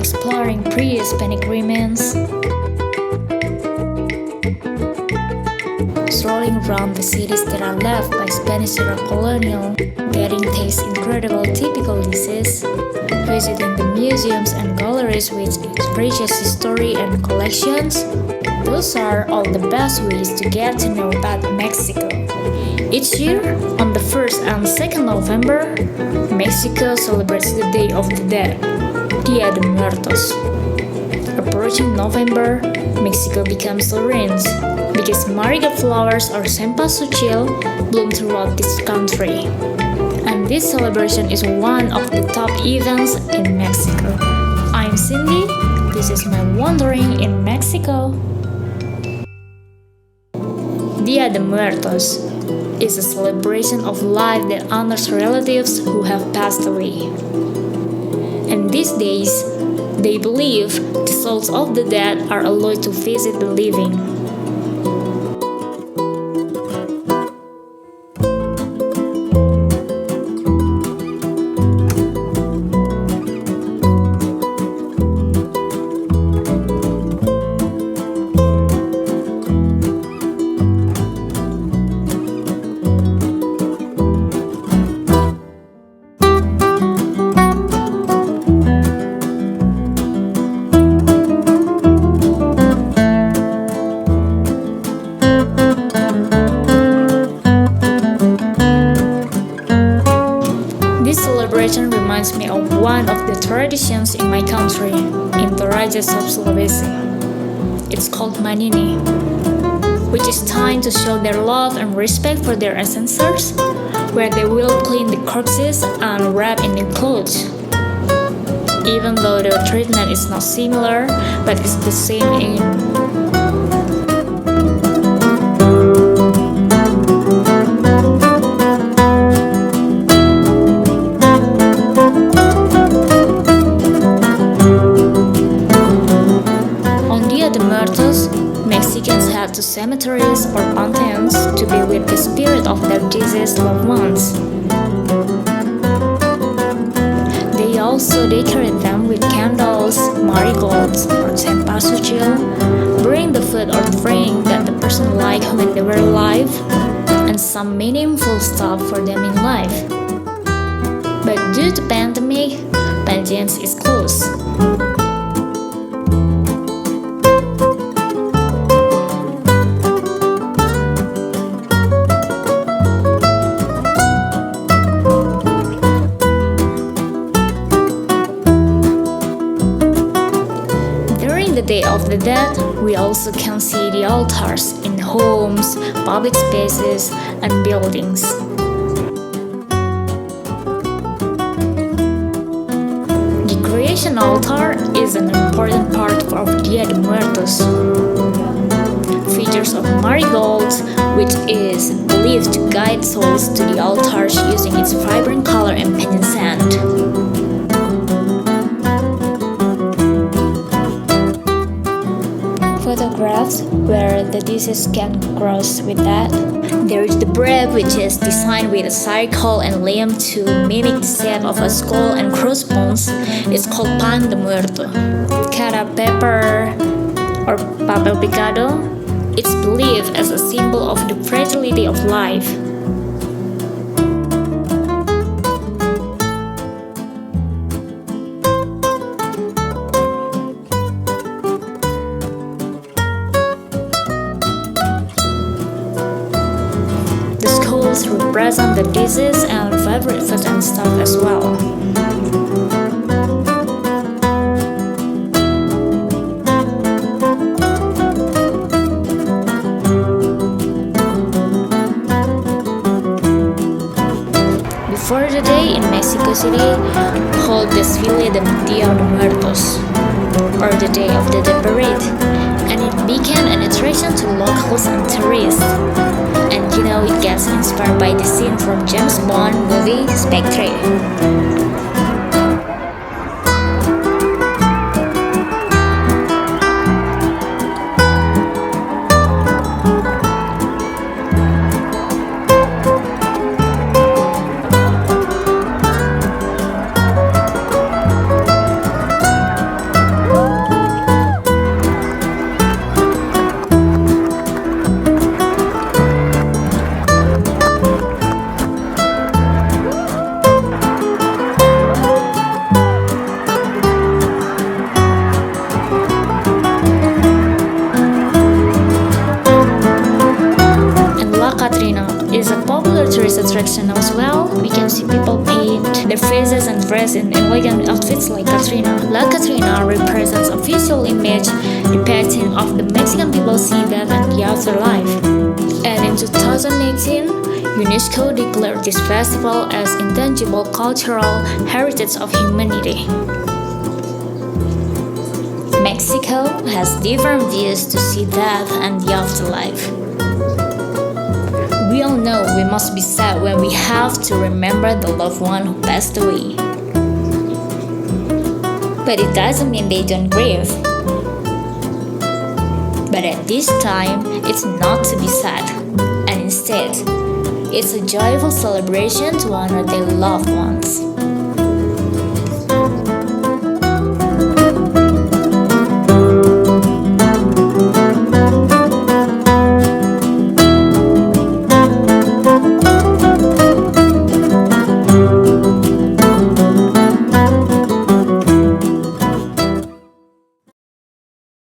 exploring pre-Hispanic remains, strolling around the cities that are left by Spanish era colonial, getting taste incredible typical dishes, visiting the museums and galleries with its precious history and collections. Those are all the best ways to get to know about Mexico. Each year, on the 1st and 2nd November, Mexico celebrates the Day of the Dead, Dia de Muertos. Approaching November, Mexico becomes orange because marigold flowers or cempasúchil bloom throughout this country. And this celebration is one of the top events in Mexico. I'm Cindy, this is my wandering in Mexico. Dia de Muertos is a celebration of life that honors relatives who have passed away. And these days, they believe the souls of the dead are allowed to visit the living. This celebration reminds me of one of the traditions in my country, in the Rajas of Sulawesi. It's called Manini, which is time to show their love and respect for their ancestors, where they will clean the corpses and wrap in new clothes. Even though the treatment is not similar, but it's the same aim. Mexicans head to cemeteries or pantheons to be with the spirit of their deceased loved ones. They also decorate them with candles, marigolds, or cempasúchil, bring the food or drink that the person liked when they were alive, and some meaningful stuff for them in life. But due to pandemic, pensions is closed. The Day of the Dead, we also can see the altars in homes, public spaces, and buildings. The creation altar is an important part of Dia de Muertos. Features of marigolds, which is believed to guide souls to the altars using its vibrant color and painted sand. Photographs where the deceased can cross with that. There is the bread, which is designed with a circle and limb to mimic the shape of a skull and crossbones. It's called pan de muerto. Cara pepper or papel picado. It's believed as a symbol of the fragility of life. Represent the dishes and favorite food and stuff as well. Before the day in Mexico City, called Desfile de Dia de Muertos, or the Day of the Dead Parade, and it became an attraction to locals and tourists. And you know, it gets inspired by the scene from James Bond movie Spectre. their faces and dressed in elegant outfits like Catrina. La Catrina represents a visual image depicting of the Mexican people see death and the afterlife. And in 2018, UNESCO declared this festival as intangible cultural heritage of humanity. Mexico has different views to see death and the afterlife. We all know we must be sad when we have to remember the loved one who passed away. But it doesn't mean they don't grieve. But at this time, it's not to be sad, and instead, it's a joyful celebration to honor their loved ones.